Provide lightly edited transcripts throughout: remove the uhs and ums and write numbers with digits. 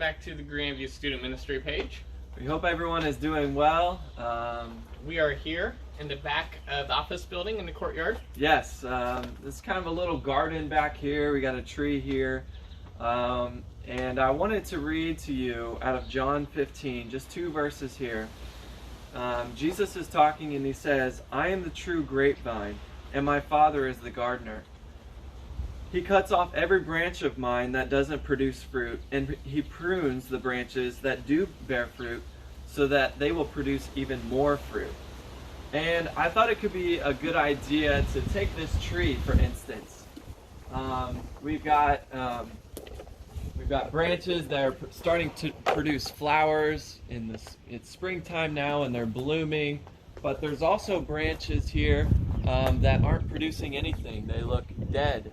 back to the Grandview Student Ministry page. We hope everyone is doing well. We are here in the back of the office building in the courtyard. Yes, this is kind of a little garden back here. We got a tree here. And I wanted to read to you out of John 15, just 2 verses here. Jesus is talking and he says, "I am the true grapevine, and my Father is the gardener. He cuts off every branch of mine that doesn't produce fruit, and he prunes the branches that do bear fruit so that they will produce even more fruit." And I thought it could be a good idea to take this tree, for instance. We've got branches that are starting to produce flowers. It's springtime now and they're blooming, but there's also branches here that aren't producing anything. They look dead.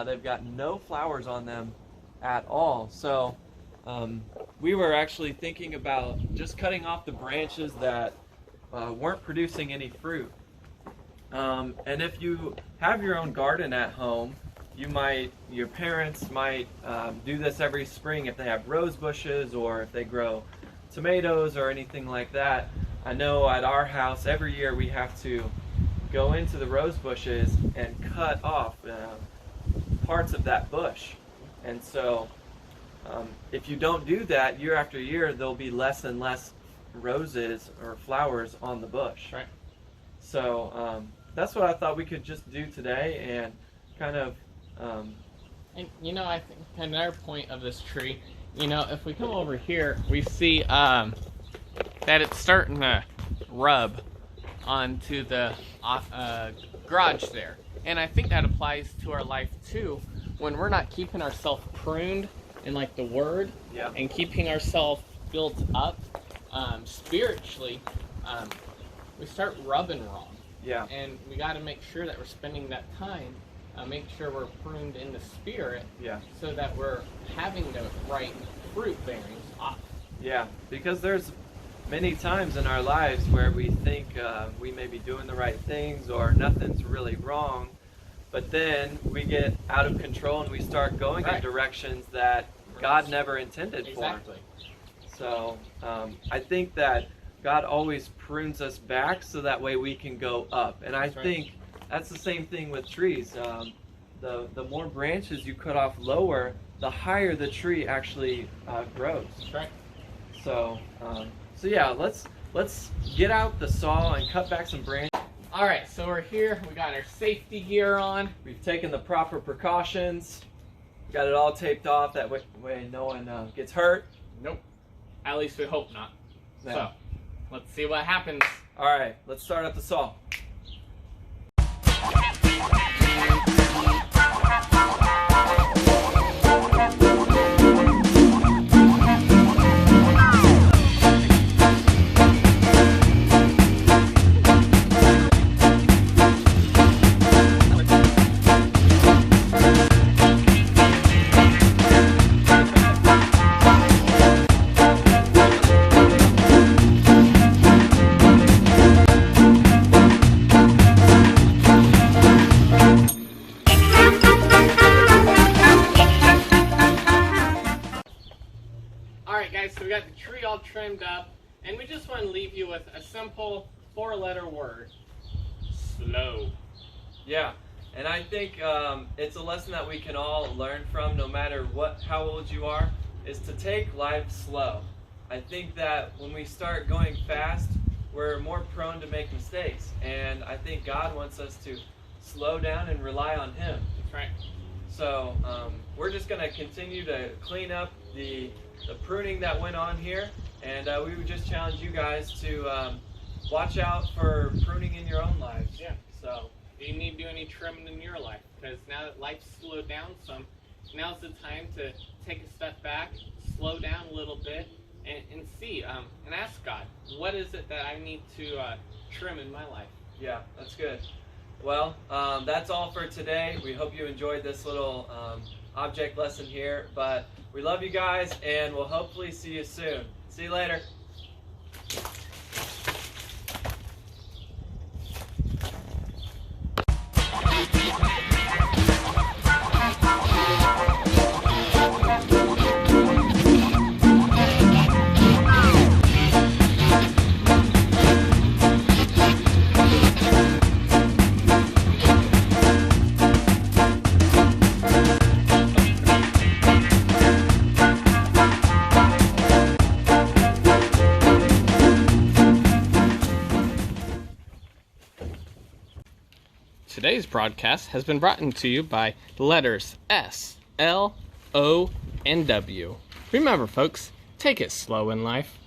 They've got no flowers on them at all. So we were actually thinking about just cutting off the branches that weren't producing any fruit. And if you have your own garden at home, your parents might do this every spring if they have rose bushes or if they grow tomatoes or anything like that. I know at our house every year we have to go into the rose bushes and cut off parts of that bush. And so if you don't do that, year after year there'll be less and less roses or flowers on the bush. Right. So that's what I thought we could just do today, and kind of and I think another point of this tree, if we come over here, we see that it's starting to rub onto the garage there. And I think that applies to our life too, when we're not keeping ourselves pruned in like the Word, Yeah. and keeping ourselves built up spiritually, we start rubbing wrong. Yeah. And we got to make sure that we're spending that time, make sure we're pruned in the spirit, Yeah. so that we're having the right fruit bearings off. Yeah, because there's many times in our lives where we think we may be doing the right things or nothing's really wrong, but then we get out of control and we start going in directions that God never intended Exactly. for. So I think that God always prunes us back so that way we can go up. And I think that's the same thing with trees. The more branches you cut off lower, the higher the tree actually grows. That's right. So yeah, let's get out the saw and cut back some branches. All right, so we're here. We got our safety gear on. We've taken the proper precautions. Got it all taped off. That way no one gets hurt. Nope. At least we hope not. No. So, let's see what happens. All right, let's start up the saw. So we got the tree all trimmed up, and we just want to leave you with a simple 4-letter word: slow. Yeah, and I think it's a lesson that we can all learn from, no matter how old you are, is to take life slow. I think that when we start going fast, we're more prone to make mistakes, and I think God wants us to slow down and rely on Him. That's right. So we're just going to continue to clean up the pruning that went on here, and we would just challenge you guys to watch out for pruning in your own lives. Yeah. So you need to do any trimming in your life, because now that life's slowed down some, now's the time to take a step back, slow down a little bit, and see, and ask God, what is it that I need to trim in my life? Yeah, that's good. Well, that's all for today. We hope you enjoyed this little object lesson here, but we love you guys, and we'll hopefully see you soon. See you later. Today's broadcast has been brought to you by the letters S, L, O, and W. Remember, folks, take it slow in life.